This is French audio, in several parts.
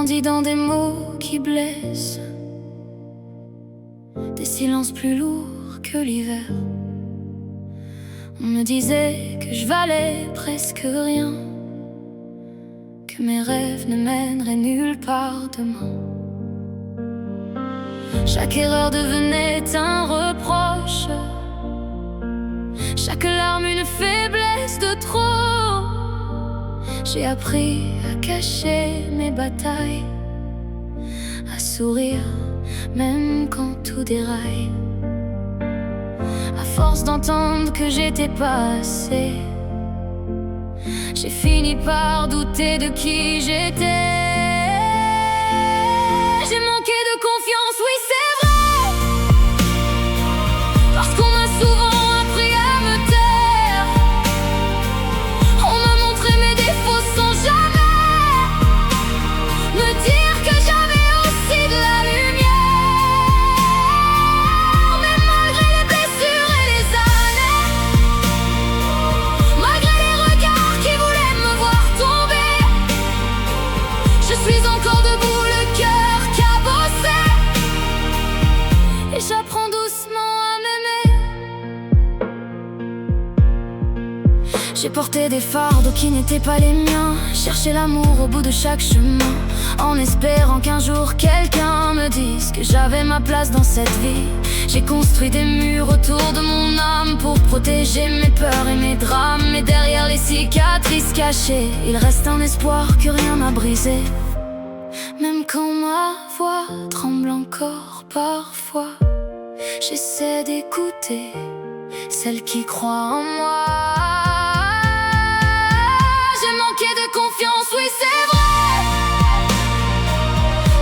grandi dans des mots qui blessent, des silences plus lourds que l'hiver. On me disait que je valais presque rien, que mes rêves ne mèneraient nulle part demain. Chaque erreur devenait un reproche, chaque larme une faiblesse de trop. J'ai appris à cacher mes batailles, à sourire même quand tout déraille. À force d'entendre que j'étais pas assez, j'ai fini par douter de qui j'étais. J'ai manqué de confiance, oui c'est vrai, parce qu'on m'a souvent appris à me taire. On m'a montré mes défauts sans jamais me dire que j'avais aussi de la lumière. Mais malgré les blessures et les années, malgré les regards qui voulaient me voir tomber, je suis encore debout, le cœur cabossé, et j'apprends doucement à m'aimer. J'ai porté des fardeaux qui n'étaient pas les miens, cherché l'amour au bout de chaque chemin, en espérant qu'un jour quelqu'un me dise que j'avais ma place dans cette vie. J'ai construit des murs autour de mon âme pour protéger mes peurs et mes drames. Mais derrière les cicatrices cachées, il reste un espoir que rien n'a brisé. Même quand ma voix tremble encore parfois, j'essaie d'écouter celle qui croit en moi. J'ai manqué de confiance, oui c'est vrai,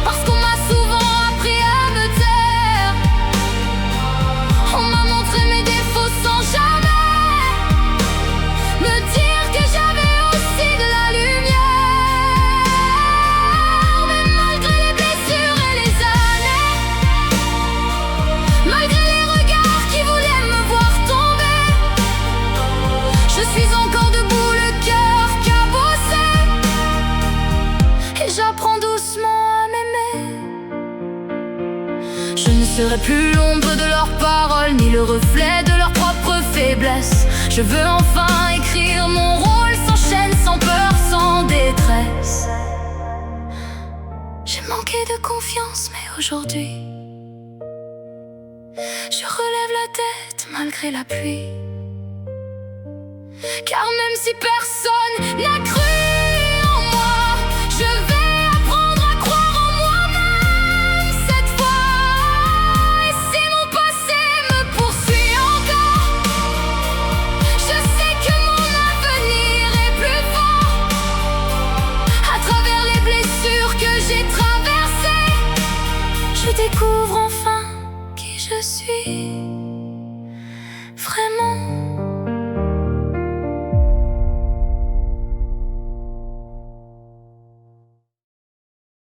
parce qu'on m'a souvent appris à me taire. On m'a montré mes défauts sans jamais me dire que j'avais aussi de la lumière. Mais malgré les blessures et les années, malgré les regards qui voulaient me voir tomber, je suis encore debout, le cœur cabossé, et j'apprends doucement à m'aimer. Je ne serai plus l'ombre de leurs paroles, ni le reflet de leur propre faiblesse. Je veux enfin écrire mon rôle sans chaîne, sans peur, sans détresse. J'ai manqué de confiance, mais aujourd'hui je relève la tête malgré la pluie. Car même si personne n'a cru en moi, je vais apprendre à croire en moi-même cette fois. Et si mon passé me poursuit encore, je sais que mon avenir est plus fort. À travers les blessures que j'ai traversées, je découvre enfin qui je suis.